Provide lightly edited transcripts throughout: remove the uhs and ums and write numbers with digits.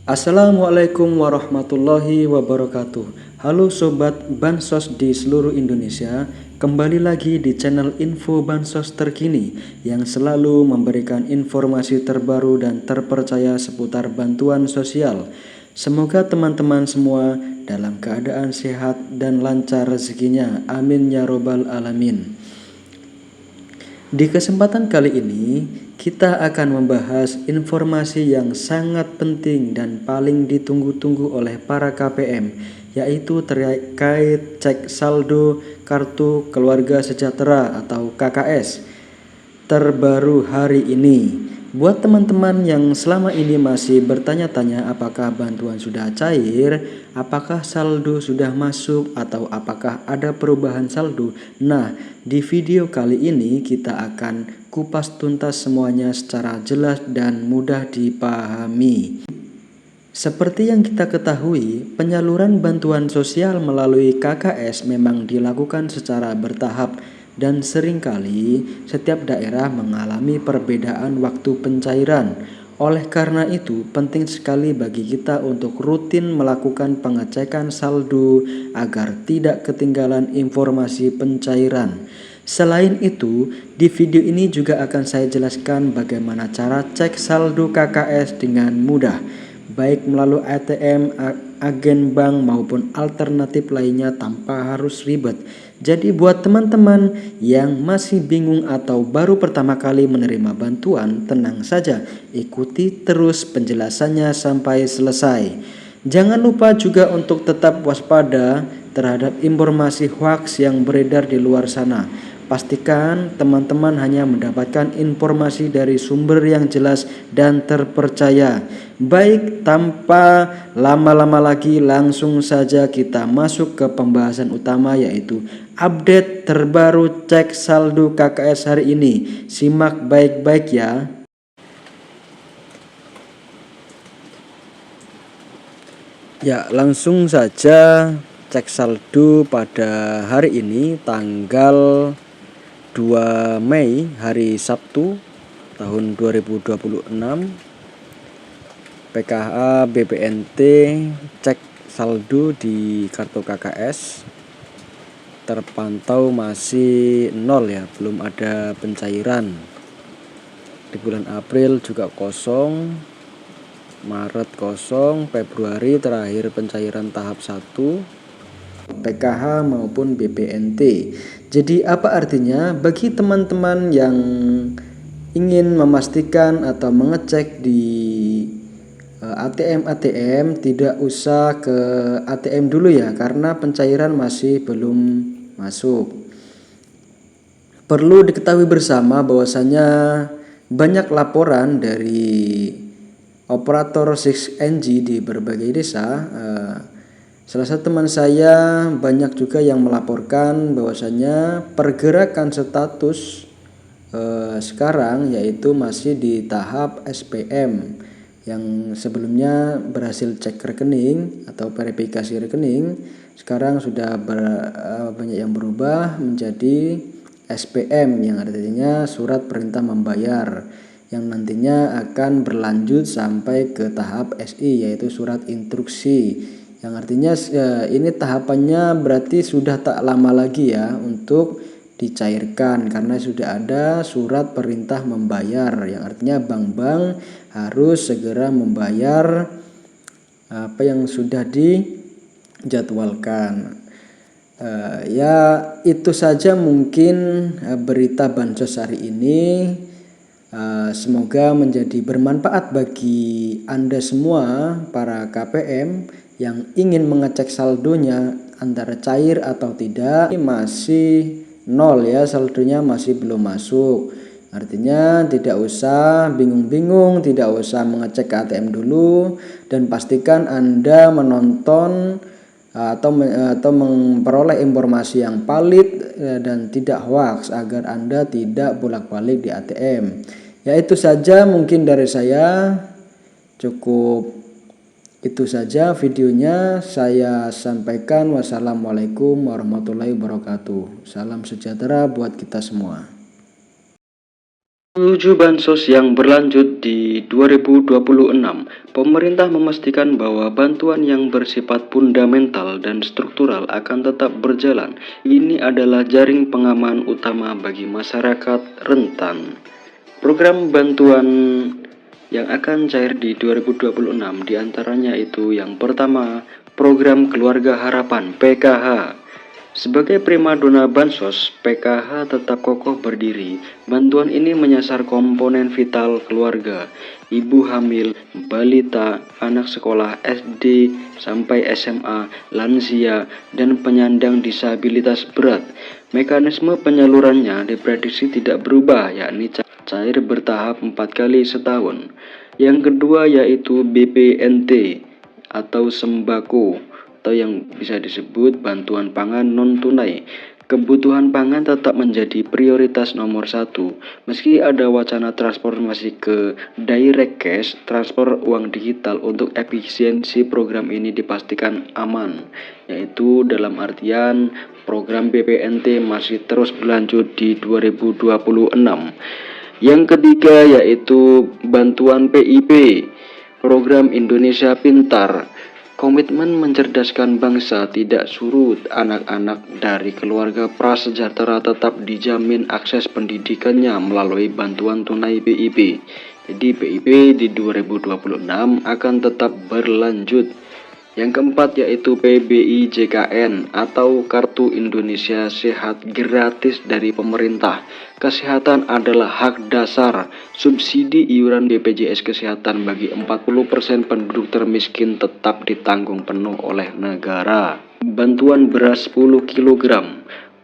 Assalamualaikum warahmatullahi wabarakatuh. Halo Sobat Bansos di seluruh Indonesia. Kembali lagi di channel Info Bansos Terkini yang selalu memberikan informasi terbaru dan terpercaya seputar bantuan sosial. Semoga teman-teman semua dalam keadaan sehat dan lancar rezekinya. Amin ya robbal alamin. Di kesempatan kali ini, kita akan membahas informasi yang sangat penting dan paling ditunggu-tunggu oleh para KPM, yaitu terkait cek saldo Kartu Keluarga Sejahtera atau KKS terbaru hari ini. Buat teman-teman yang selama ini masih bertanya-tanya apakah bantuan sudah cair, apakah saldo sudah masuk, atau apakah ada perubahan saldo. Nah, di video kali ini kita akan kupas tuntas semuanya secara jelas dan mudah dipahami. Seperti yang kita ketahui, penyaluran bantuan sosial melalui KKS memang dilakukan secara bertahap dan seringkali setiap daerah mengalami perbedaan waktu pencairan. Oleh karena itu, penting sekali bagi kita untuk rutin melakukan pengecekan saldo agar tidak ketinggalan informasi pencairan. Selain itu, di video ini juga akan saya jelaskan bagaimana cara cek saldo KKS dengan mudah, baik melalui ATM, agen bank maupun alternatif lainnya tanpa harus ribet. Jadi buat teman-teman yang masih bingung atau baru pertama kali menerima bantuan, tenang saja, ikuti terus penjelasannya sampai selesai. Jangan lupa juga untuk tetap waspada terhadap informasi hoaks yang beredar di luar sana. Pastikan teman-teman hanya mendapatkan informasi dari sumber yang jelas dan terpercaya. Baik, tanpa lama-lama lagi langsung saja kita masuk ke pembahasan utama, yaitu update terbaru cek saldo KKS hari ini. Simak baik-baik ya. Ya, langsung saja cek saldo pada hari ini tanggal 2 Mei hari Sabtu tahun 2026. PKH BPNT cek saldo di kartu KKS terpantau masih nol ya, belum ada pencairan. Di bulan April juga kosong, Maret kosong, Februari terakhir pencairan tahap 1 PKH maupun BPNT. Jadi apa artinya? Bagi teman-teman yang ingin memastikan atau mengecek di ATM tidak usah ke ATM dulu ya, karena pencairan masih belum masuk. Perlu diketahui bersama bahwasanya banyak laporan dari operator 6NG di berbagai desa. Salah satu teman saya banyak juga yang melaporkan bahwasanya pergerakan status sekarang yaitu masih di tahap SPM, yang sebelumnya berhasil cek rekening atau verifikasi rekening, sekarang sudah banyak yang berubah menjadi SPM, yang artinya surat perintah membayar, yang nantinya akan berlanjut sampai ke tahap SI, yaitu surat instruksi, yang artinya ini tahapannya berarti sudah tak lama lagi ya untuk dicairkan, karena sudah ada surat perintah membayar, yang artinya bank-bank harus segera membayar apa yang sudah dijadwalkan. Ya itu saja mungkin berita bansos hari ini. Semoga menjadi bermanfaat bagi Anda semua para KPM yang ingin mengecek saldonya antara cair atau tidak. Masih nol ya, saldonya masih belum masuk. Artinya tidak usah bingung-bingung, tidak usah mengecek ke ATM dulu, dan pastikan Anda menonton atau memperoleh informasi yang valid dan tidak hoax agar Anda tidak bolak-balik di ATM. Ya itu saja mungkin dari saya, cukup itu saja videonya saya sampaikan. Wassalamualaikum warahmatullahi wabarakatuh. Salam sejahtera buat kita semua. Menuju bansos yang berlanjut di 2026, pemerintah memastikan bahwa bantuan yang bersifat fundamental dan struktural akan tetap berjalan. Ini adalah jaring pengaman utama bagi masyarakat rentan. Program bantuan yang akan cair di 2026 diantaranya itu yang pertama, Program Keluarga Harapan (PKH). Sebagai primadona bansos, PKH tetap kokoh berdiri. Bantuan ini menyasar komponen vital keluarga, ibu hamil, balita, anak sekolah SD sampai SMA, lansia, dan penyandang disabilitas berat. Mekanisme penyalurannya diprediksi tidak berubah, yakni cair bertahap 4 kali setahun. Yang kedua yaitu BPNT atau sembako, atau yang bisa disebut bantuan pangan non-tunai. Kebutuhan pangan tetap menjadi prioritas nomor satu. Meski ada wacana transformasi ke direct cash, transfer uang digital, untuk efisiensi program ini dipastikan aman, yaitu dalam artian program BPNT masih terus berlanjut di 2026. Yang ketiga yaitu bantuan PIP, Program Indonesia Pintar. Komitmen mencerdaskan bangsa tidak surut. Anak-anak dari keluarga prasejahtera tetap dijamin akses pendidikannya melalui bantuan tunai PIP. Jadi PIP di 2026 akan tetap berlanjut. Yang keempat yaitu PBI JKN atau Kartu Indonesia Sehat gratis dari pemerintah. Kesehatan adalah hak dasar. Subsidi iuran BPJS Kesehatan bagi 40% penduduk termiskin tetap ditanggung penuh oleh negara. Bantuan beras 10 kg.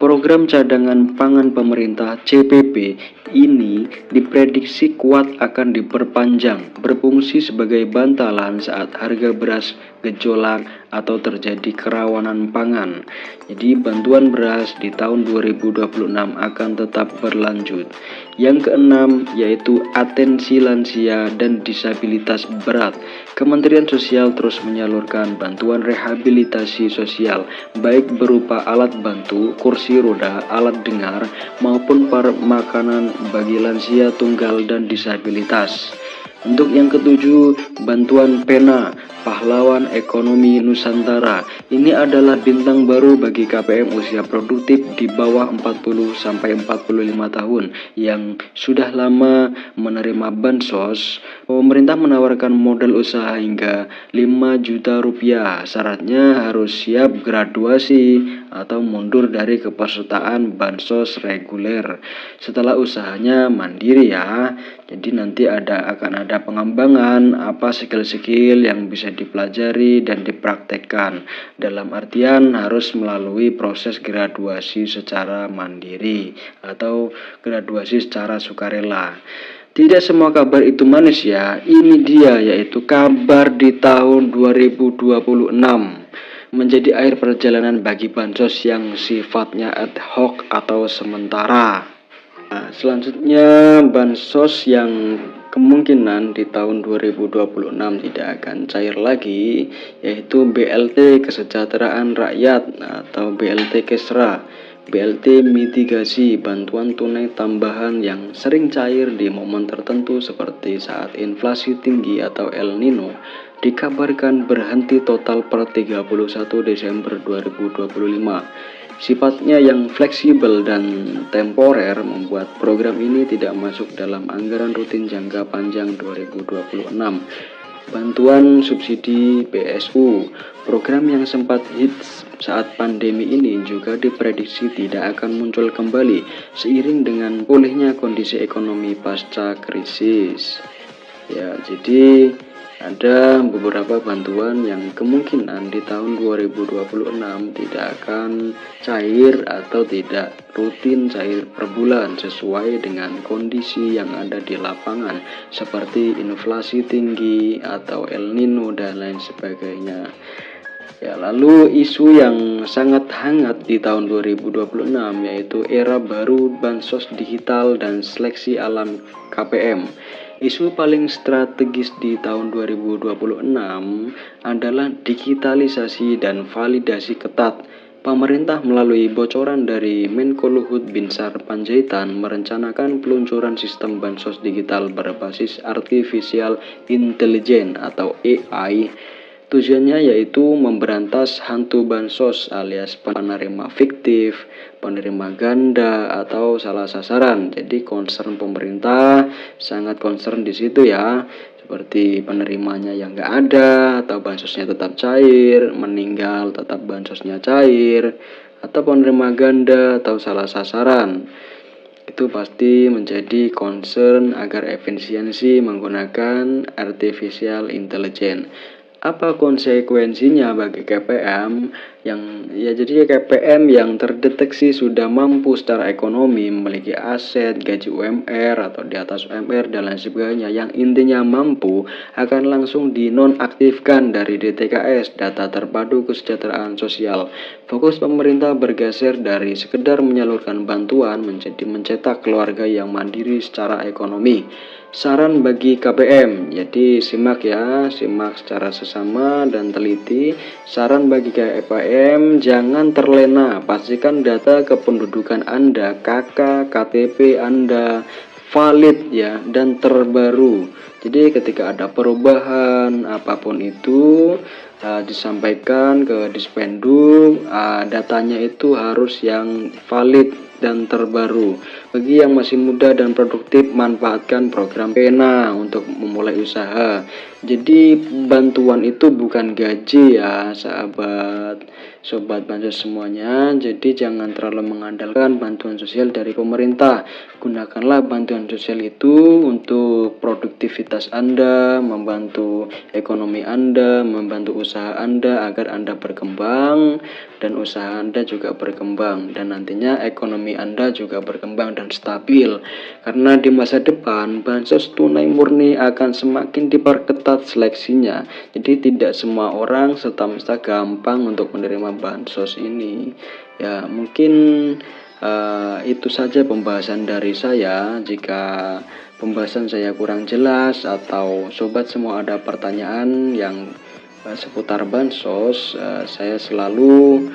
Program cadangan pangan pemerintah CPP ini diprediksi kuat akan diperpanjang, berfungsi sebagai bantalan saat harga beras gejolak atau terjadi kerawanan pangan. Jadi bantuan beras di tahun 2026 akan tetap berlanjut. Yang keenam yaitu atensi lansia dan disabilitas berat. Kementerian Sosial terus menyalurkan bantuan rehabilitasi sosial, baik berupa alat bantu, kursi roda, alat dengar, maupun makanan bagi lansia tunggal dan disabilitas. Untuk yang ketujuh, bantuan pena pahlawan ekonomi Nusantara. Ini adalah bintang baru bagi KPM usia produktif di bawah 40 sampai 45 tahun yang sudah lama menerima bansos. Pemerintah menawarkan modal usaha hingga 5 juta rupiah. Syaratnya harus siap graduasi atau mundur dari kepesertaan bansos reguler. Setelah usahanya mandiri ya. Jadi nanti akan ada pengembangan apa skill-skill yang bisa dipelajari dan dipraktekkan. Dalam artian harus melalui proses graduasi secara mandiri atau graduasi secara sukarela. Tidak semua kabar itu manis ya. Ini dia yaitu kabar di tahun 2026 menjadi akhir perjalanan bagi bansos yang sifatnya ad hoc atau sementara. Nah, selanjutnya bansos yang kemungkinan di tahun 2026 tidak akan cair lagi yaitu BLT Kesejahteraan Rakyat atau BLT Kesra. BLT mitigasi bantuan tunai tambahan yang sering cair di momen tertentu seperti saat inflasi tinggi atau El Nino dikabarkan berhenti total per 31 Desember 2025. Sifatnya yang fleksibel dan temporer membuat program ini tidak masuk dalam anggaran rutin jangka panjang 2026. Bantuan subsidi BSU, program yang sempat hits saat pandemi ini juga diprediksi tidak akan muncul kembali seiring dengan pulihnya kondisi ekonomi pasca krisis. Ya, jadi ada beberapa bantuan yang kemungkinan di tahun 2026 tidak akan cair atau tidak rutin cair per bulan sesuai dengan kondisi yang ada di lapangan seperti inflasi tinggi atau El Nino dan lain sebagainya. Ya, lalu isu yang sangat hangat di tahun 2026 yaitu era baru bansos digital dan seleksi alam KPM. Isu paling strategis di tahun 2026 adalah digitalisasi dan validasi ketat. Pemerintah melalui bocoran dari Menko Luhut Binsar Panjaitan merencanakan peluncuran sistem bansos digital berbasis artificial intelligence atau AI. Tujuannya yaitu memberantas hantu bansos alias penerima fiktif, penerima ganda, atau salah sasaran. Jadi concern pemerintah sangat concern di situ ya, seperti penerimanya yang nggak ada, atau bansosnya tetap cair, meninggal tetap bansosnya cair, atau penerima ganda atau salah sasaran. Itu pasti menjadi concern agar efisiensi menggunakan artificial intelligence. Apa konsekuensinya bagi KPM jadi KPM yang terdeteksi sudah mampu secara ekonomi, memiliki aset, gaji UMR atau di atas UMR dan lain sebagainya, yang intinya mampu, akan langsung dinonaktifkan dari DTKS, data terpadu kesejahteraan sosial. Fokus pemerintah bergeser dari sekedar menyalurkan bantuan menjadi mencetak keluarga yang mandiri secara ekonomi. Saran bagi KPM, jadi simak secara sesama dan teliti. Saran bagi KPM, jangan terlena, pastikan data kependudukan Anda, KK, KTP Anda valid ya dan terbaru. Jadi ketika ada perubahan apapun itu, disampaikan ke Dispenduk, datanya itu harus yang valid dan terbaru. Bagi yang masih muda dan produktif, manfaatkan program Pena untuk memulai usaha. Jadi bantuan itu bukan gaji ya sobat bansos semuanya. Jadi jangan terlalu mengandalkan bantuan sosial dari pemerintah. Gunakanlah bantuan sosial itu untuk produktivitas Anda, membantu ekonomi Anda, membantu usaha Anda agar Anda berkembang dan usaha Anda juga berkembang, dan nantinya ekonomi Anda juga berkembang dan stabil. Karena di masa depan bansos tunai murni akan semakin diperketat seleksinya. Jadi tidak semua orang serta-merta gampang untuk menerima bansos ini. Ya, mungkin itu saja pembahasan dari saya. Jika pembahasan saya kurang jelas atau sobat semua ada pertanyaan yang seputar bansos, saya selalu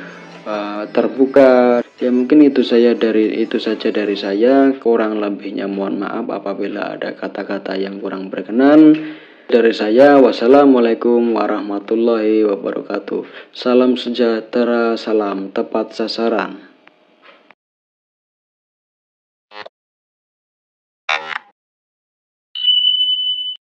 terbuka. Ya mungkin itu saja dari saya. Kurang lebihnya mohon maaf apabila ada kata-kata yang kurang berkenan. Dari saya, wassalamualaikum warahmatullahi wabarakatuh. Salam sejahtera, salam tepat sasaran.